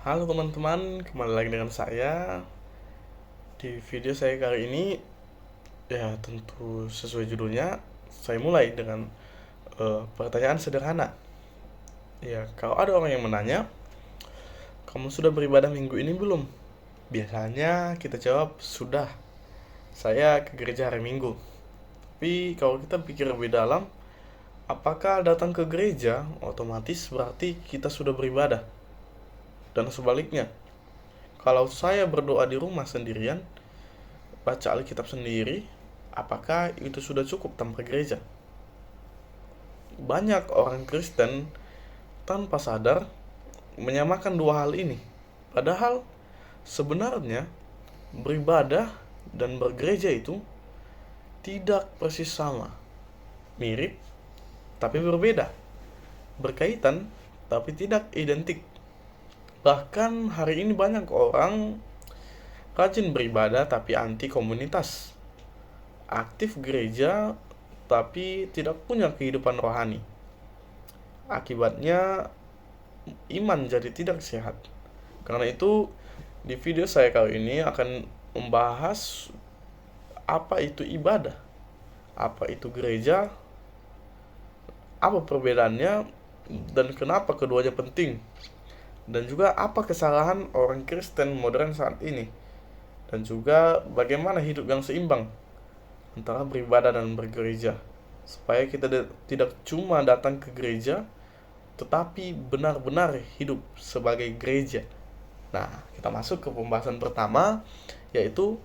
Halo teman-teman, kembali lagi dengan saya. Di video saya kali ini, ya tentu sesuai judulnya, saya mulai dengan pertanyaan sederhana. Ya, kalau ada orang yang menanya, kamu sudah beribadah minggu ini belum? Biasanya kita jawab, sudah. Saya ke gereja hari Minggu. Tapi kalau kita pikir lebih dalam, apakah datang ke gereja otomatis berarti kita sudah beribadah? Dan sebaliknya, kalau saya berdoa di rumah sendirian, baca Alkitab sendiri, apakah itu sudah cukup tanpa gereja? Banyak orang Kristen tanpa sadar menyamakan dua hal ini. Padahal sebenarnya beribadah dan bergereja itu tidak persis sama. Mirip tapi berbeda. Berkaitan tapi tidak identik. Bahkan hari ini banyak orang rajin beribadah tapi anti komunitas. Aktif gereja tapi tidak punya kehidupan rohani. Akibatnya iman jadi tidak sehat. Karena itu di video saya kali ini akan membahas apa itu ibadah, apa itu gereja, apa perbedaannya, dan kenapa keduanya penting, dan juga apa kesalahan orang Kristen modern saat ini, dan juga bagaimana hidup yang seimbang antara beribadah dan bergereja, supaya kita tidak cuma datang ke gereja, tetapi benar-benar hidup sebagai gereja. Nah, kita masuk ke pembahasan pertama, yaitu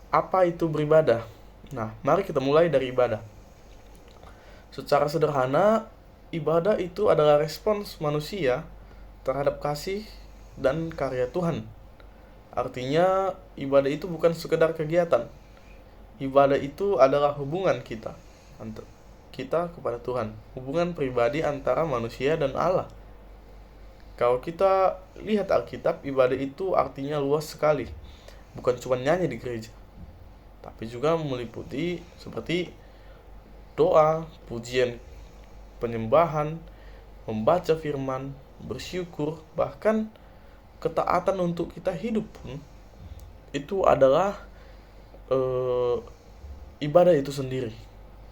apa itu beribadah. Nah, mari kita mulai dari ibadah. Secara sederhana, ibadah itu adalah respons manusia terhadap kasih dan karya Tuhan. Artinya, ibadah itu bukan sekedar kegiatan. Ibadah itu adalah hubungan kita kepada Tuhan, hubungan pribadi antara manusia dan Allah. Kalau kita lihat Alkitab, ibadah itu artinya luas sekali. Bukan cuma nyanyi di gereja, tapi juga meliputi seperti doa, pujian, penyembahan, membaca firman, bersyukur, bahkan ketaatan untuk kita hidup pun itu adalah eh, ibadah itu sendiri.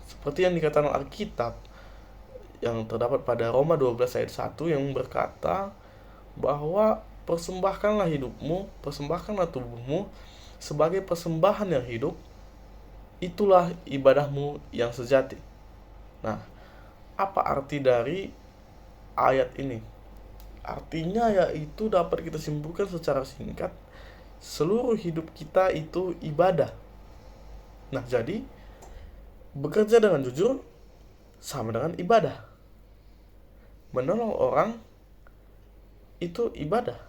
Seperti yang dikatakan Alkitab yang terdapat pada Roma 12 ayat 1 yang berkata bahwa persembahkanlah hidupmu, persembahkanlah tubuhmu sebagai persembahan yang hidup, itulah ibadahmu yang sejati. Nah, apa arti dari ayat ini? Artinya yaitu dapat kita simpulkan secara singkat, seluruh hidup kita itu ibadah. Nah, jadi bekerja dengan jujur sama dengan ibadah. Menolong orang itu ibadah.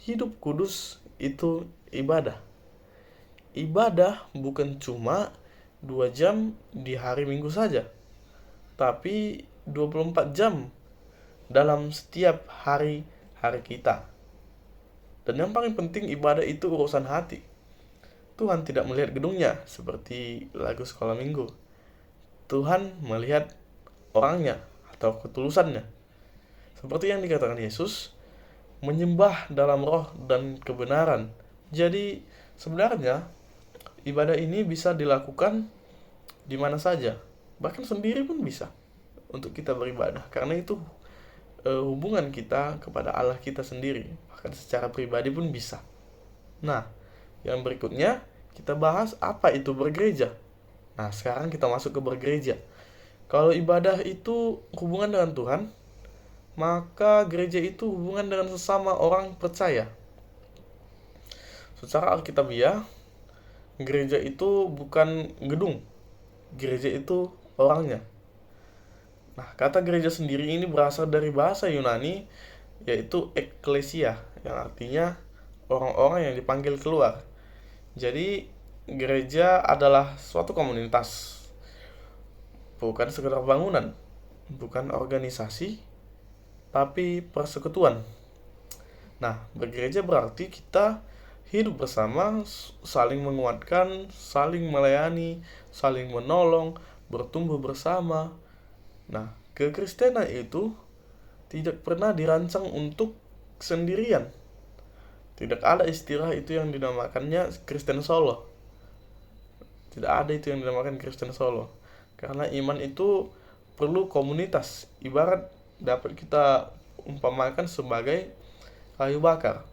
Hidup kudus itu ibadah. Ibadah bukan cuma 2 jam di hari Minggu saja, tapi 24 jam dalam setiap hari-hari kita. Dan yang paling penting, ibadah itu urusan hati. Tuhan tidak melihat gedungnya seperti lagu sekolah minggu. Tuhan melihat orangnya atau ketulusannya. Seperti yang dikatakan Yesus, menyembah dalam roh dan kebenaran. Jadi sebenarnya ibadah ini bisa dilakukan di mana saja, bahkan sendiri pun bisa untuk kita beribadah. Karena itu hubungan kita kepada Allah kita sendiri, bahkan secara pribadi pun bisa. Nah, yang berikutnya kita bahas apa itu bergereja. Nah, sekarang kita masuk ke bergereja. Kalau ibadah itu hubungan dengan Tuhan, maka gereja itu hubungan dengan sesama orang percaya. Secara alkitabiah, gereja itu bukan gedung, gereja itu orangnya. Nah, kata gereja sendiri ini berasal dari bahasa Yunani, yaitu eklesia, yang artinya orang-orang yang dipanggil keluar. Jadi, gereja adalah suatu komunitas, bukan sekedar bangunan, bukan organisasi, tapi persekutuan. Nah, bergereja berarti kita hidup bersama, saling menguatkan, saling melayani, saling menolong, bertumbuh bersama. Nah, kekristenan itu tidak pernah dirancang untuk sendirian. Tidak ada istilah itu yang dinamakannya Kristen Solo. Tidak ada itu yang dinamakan Kristen Solo. Karena iman itu perlu komunitas. Ibarat dapat kita umpamakan sebagai kayu bakar.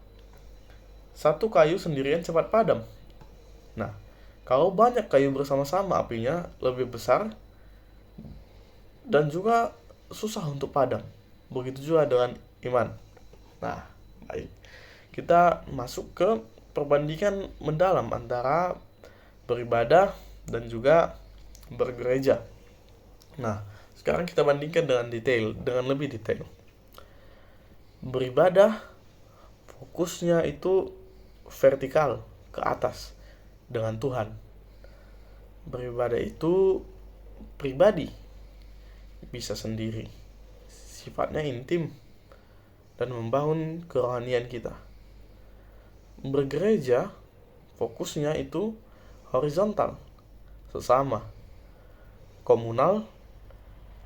Satu kayu sendirian cepat padam. Nah, kalau banyak kayu bersama-sama, apinya lebih besar dan juga susah untuk padam. Begitu juga dengan iman. Nah, baik. Kita masuk ke perbandingan mendalam antara beribadah dan juga bergereja. Nah, sekarang kita bandingkan dengan lebih detail. Beribadah fokusnya itu vertikal ke atas dengan Tuhan. Beribadah itu pribadi, bisa sendiri, sifatnya intim dan membangun kerohanian kita. Bergereja fokusnya itu horizontal, sesama, komunal,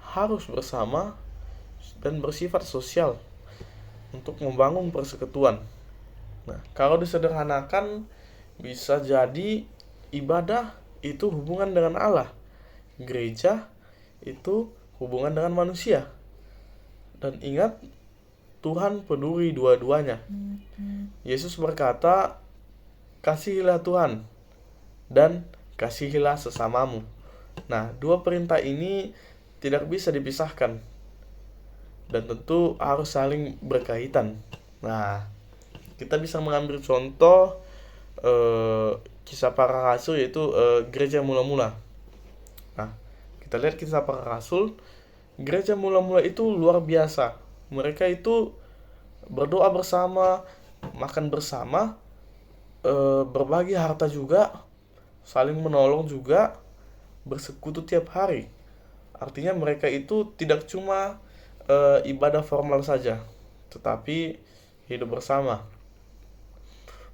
harus bersama dan bersifat sosial untuk membangun persekutuan. Nah, kalau disederhanakan bisa jadi ibadah itu hubungan dengan Allah, gereja itu hubungan dengan manusia. Dan ingat, Tuhan peduli dua-duanya. Yesus berkata, kasihilah Tuhan dan kasihilah sesamamu. Nah, dua perintah ini tidak bisa dipisahkan dan tentu harus saling berkaitan. Nah, kita bisa mengambil contoh kisah para rasul, yaitu gereja mula-mula. Nah, kita lihat kisah para rasul. Gereja mula-mula itu luar biasa. Mereka itu berdoa bersama, makan bersama, berbagi harta juga, saling menolong juga, bersekutu tiap hari. Artinya mereka itu tidak cuma ibadah formal saja, tetapi hidup bersama.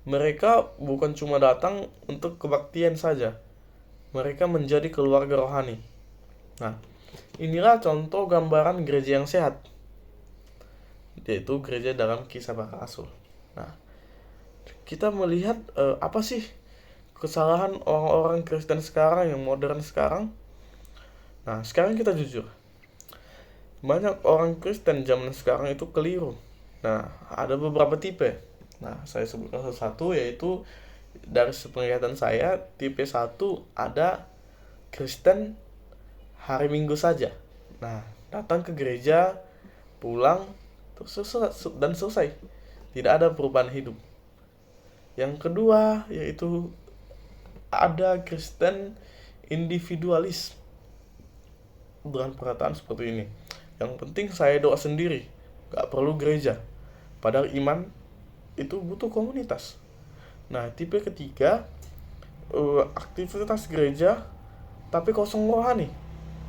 Mereka bukan cuma datang untuk kebaktian saja, mereka menjadi keluarga rohani. Nah, inilah contoh gambaran gereja yang sehat, yaitu gereja dalam kisah para rasul. Nah, kita melihat apa sih kesalahan orang-orang Kristen sekarang yang modern sekarang. Nah, sekarang kita jujur, banyak orang Kristen zaman sekarang itu keliru. Nah, ada beberapa tipe. Nah, saya sebutkan satu, yaitu dari sepenglihatan saya, tipe 1 ada Kristen hari Minggu saja. Nah, datang ke gereja, pulang, dan selesai. Tidak ada perubahan hidup. Yang kedua, yaitu ada Kristen individualis dengan perkataan seperti ini. Yang penting saya doa sendiri, gak perlu gereja. Padahal iman itu butuh komunitas. Nah, tipe ketiga, aktivitas gereja tapi kosong rohani.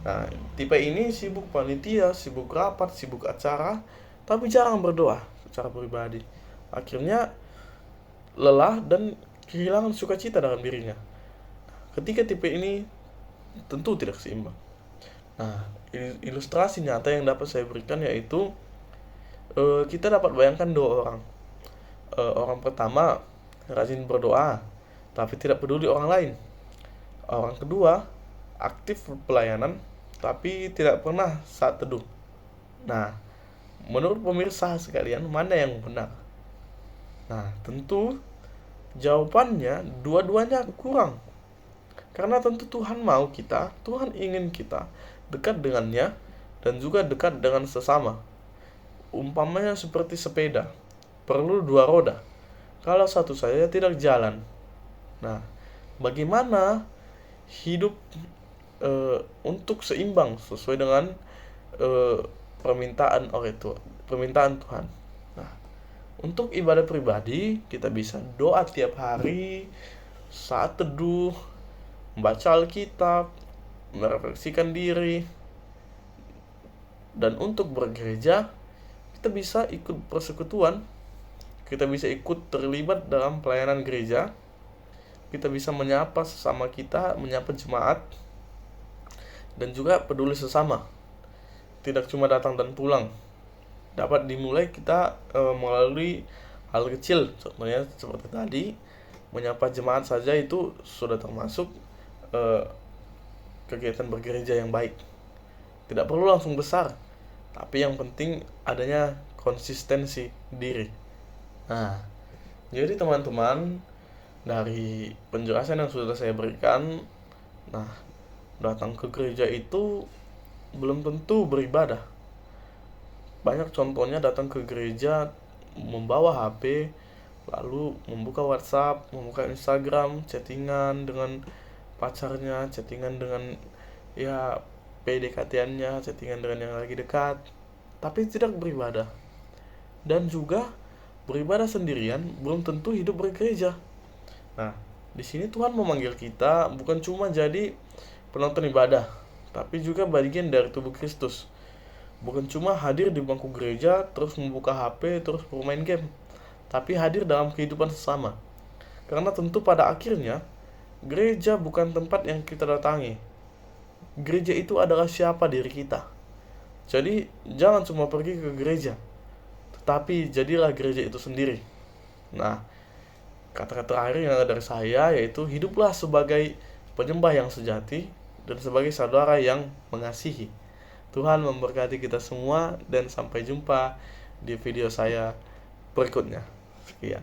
Nah, tipe ini sibuk panitia, sibuk rapat, sibuk acara, tapi jarang berdoa secara pribadi. Akhirnya lelah dan kehilangan sukacita dalam dirinya. Ketiga tipe ini tentu tidak seimbang. Nah, ilustrasi nyata yang dapat saya berikan yaitu kita dapat bayangkan dua orang. Orang pertama rajin berdoa, tapi tidak peduli orang lain. Orang kedua aktif pelayanan, tapi tidak pernah saat teduh. Nah, menurut pemirsa sekalian, mana yang benar? Nah, tentu jawabannya dua-duanya kurang. Karena tentu Tuhan mau kita, Tuhan ingin kita dekat dengannya dan juga dekat dengan sesama. Umpamanya seperti sepeda, perlu dua roda. Kalau satu saja tidak jalan. Nah, bagaimana hidup untuk seimbang sesuai dengan permintaan Tuhan. Nah, untuk ibadah pribadi kita bisa doa tiap hari, saat teduh, membaca Alkitab, merefleksikan diri. Dan untuk bergereja, kita bisa ikut persekutuan, kita bisa ikut terlibat dalam pelayanan gereja, kita bisa menyapa sesama kita, menyapa jemaat, dan juga peduli sesama. Tidak cuma datang dan pulang. Dapat dimulai kita melalui hal kecil, contohnya seperti tadi menyapa jemaat saja itu sudah termasuk kegiatan bergereja yang baik. Tidak perlu langsung besar, tapi yang penting adanya konsistensi diri. Nah, jadi teman-teman, dari penjelasan yang sudah saya berikan, nah, datang ke gereja itu belum tentu beribadah. Banyak contohnya datang ke gereja membawa HP, lalu membuka WhatsApp, membuka Instagram, chattingan dengan pacarnya, chattingan dengan ya PDKT-annya, chattingan dengan yang lagi dekat, tapi tidak beribadah. Dan juga beribadah sendirian belum tentu hidup bergereja. Nah, di sini Tuhan memanggil kita bukan cuma jadi penonton ibadah, tapi juga bagian dari tubuh Kristus. Bukan cuma hadir di bangku gereja, terus membuka HP, terus bermain game, tapi hadir dalam kehidupan sesama. Karena tentu pada akhirnya, gereja bukan tempat yang kita datangi. Gereja itu adalah siapa diri kita. Jadi, jangan cuma pergi ke gereja, tetapi jadilah gereja itu sendiri. Nah, kata-kata terakhir yang ada dari saya yaitu hiduplah sebagai penyembah yang sejati dan sebagai saudara yang mengasihi. Tuhan memberkati kita semua dan sampai jumpa di video saya berikutnya. Sekian.